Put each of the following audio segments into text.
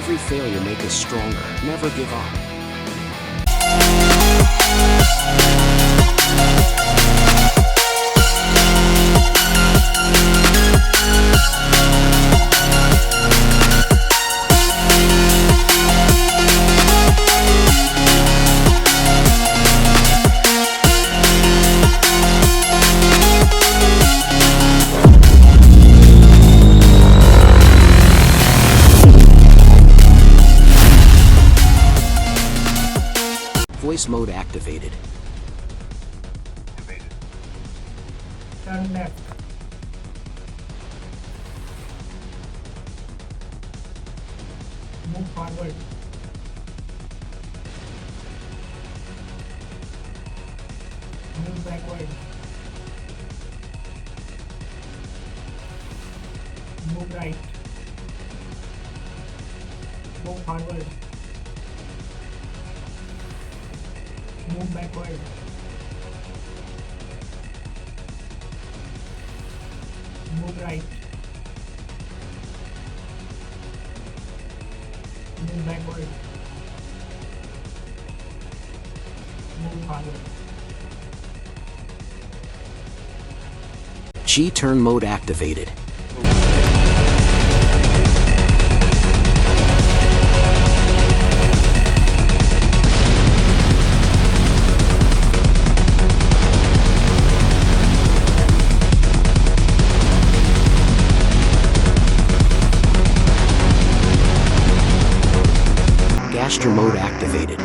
every failure make us stronger. Never give up. Voice mode activated. Turn left. Move forward. Move backward. Move right. Move forward. Move backward. Move right. Move backward. Move forward. G-turn mode activated. Gasture mode activated.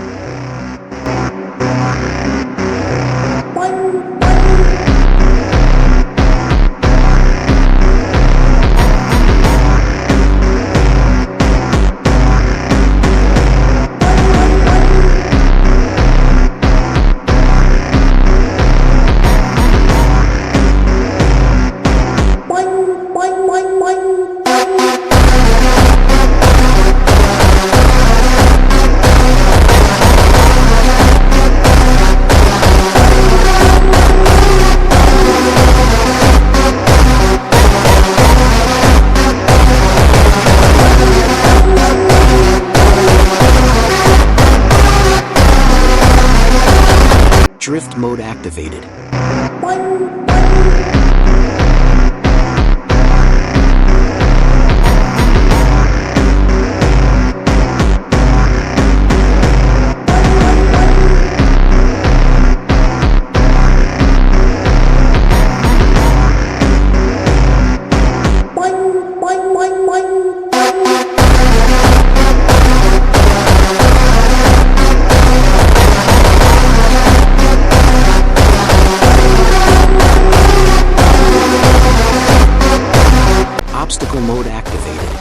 Drift mode activated. Obstacle mode activated.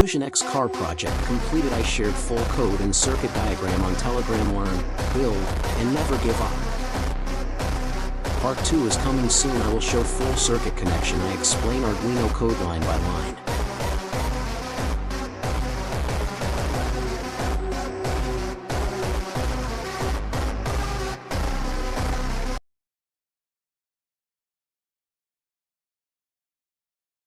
FusionX car project completed. I shared full code and circuit diagram on Telegram. Learn, build, and never give up. Part 2 is coming soon. I will show full circuit connection. I explain Arduino code line by line.